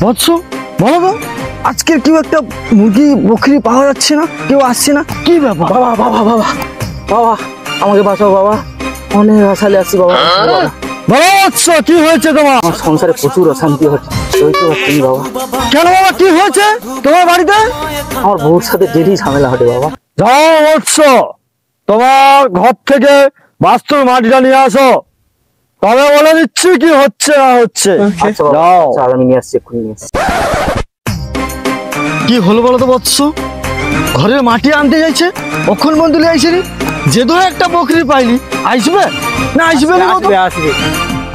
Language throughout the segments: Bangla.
বৎস বলো তো, আজকের কেউ একটা মুরগি বকরি পাওয়া যাচ্ছে না, কেউ আসছে না, কি ব্যাপার? বাবা বাবা বাবা বাবা আমাকে বাঁচাও বাবা, অনেক আশালে আসছি বাবা। বৎস কি হয়েছে তোমার? আমার সংসারে প্রচুর অশান্তি হচ্ছে, সইতে পারছি না বাবা। কেন বাবা, কি হয়েছে তোমার বাড়িতে? আমার বউর সাথে ডেলি ঝামেলা হটে বাবা। যাও বৎস, তোমার ঘর থেকে বাস্তুর মাটিটা নিয়ে আসো, তবে বলে দিচ্ছি কি হচ্ছে না হচ্ছে। আচ্ছা বাবা, যাও। আচ্ছা, আমি নিয়ে আসছি, এক্ষুনি নিয়ে আসছি। কি হলো বলো তো বৎস, ঘরের মাটি আনতে যাইছে, কখন বন্ধুলে আইসেনি, যে ধর একটা বকরি পাইনি, আসবে না আসবে না? বলো তো? আসবে আসবে,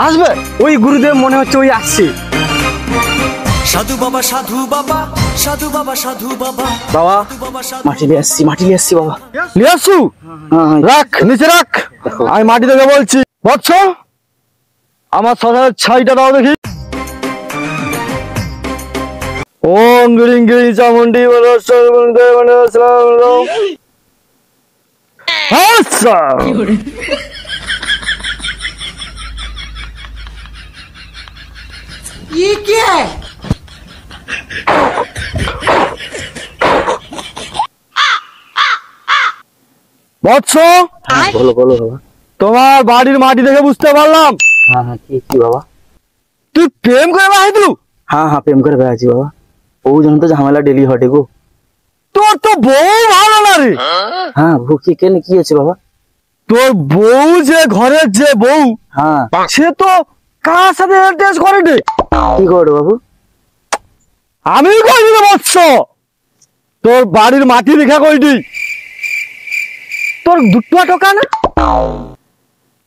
আসবে। ওই গুরুদেব মনে হচ্ছে ওই আসছে। সাধু বাবা সাধু বাবা সাধু বাবা সাধু বাবা বাবা বাবা সাধু মাটি নিয়ে আসছি, মাটি নিয়ে আসছি বাবা। নিয়ে আসু, হ্যাঁ রাখ নিচে রাখ, আমি মাটি থেকে বলছি। বৎস, আমার শ্মশানের ছাইটা দাও দেখি। ওম গিরিং গিরিং চামুন্ডি আচ্ছা। ये क्या है? বৎস, বলো বলো বাবা। তোমার বাড়ির মাটি দেখে বুঝতে পারলাম হ্যাঁ হ্যাঁ, কি কি বাবা? তুই প্রেম করে বাহাইতু। হ্যাঁ হ্যাঁ, প্রেম করে বেড়াচ্ছি বাবা। ও জন্য তো ঝামেলা ডেলি হটে গো। তোর তো বউ ভালো না রে। হ্যাঁ ভুকি কেন, কি হয়েছে বাবা? তোর বউ যে ঘরের যে বউ, হ্যাঁ, সে তো কার সাথে অ্যাটাচ করে রে? কি করো বাবু? আমি কইনি রে বৎস, তোর বাড়ির মাটি দেখা কইনি, তোর দুটো টাকা না?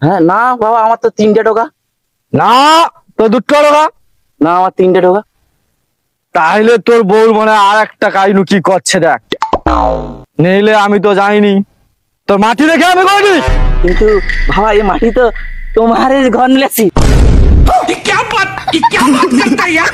হ্যাঁ না বাবা, আমার তো 3টে টাকা। না, তোর দুটো টাকা। না, আমার 3টে টাকা। তাহলে তোর বউর মনে আর একটা কাইনু কি করছে দেখ, নইলে আমি তো জানিনি, তোর মাটি দেখে আমি কইনি। কিন্তু বাবা এই মাটি তো তোমার ঘর নিয়েছি। ये क्या बात करता है यार?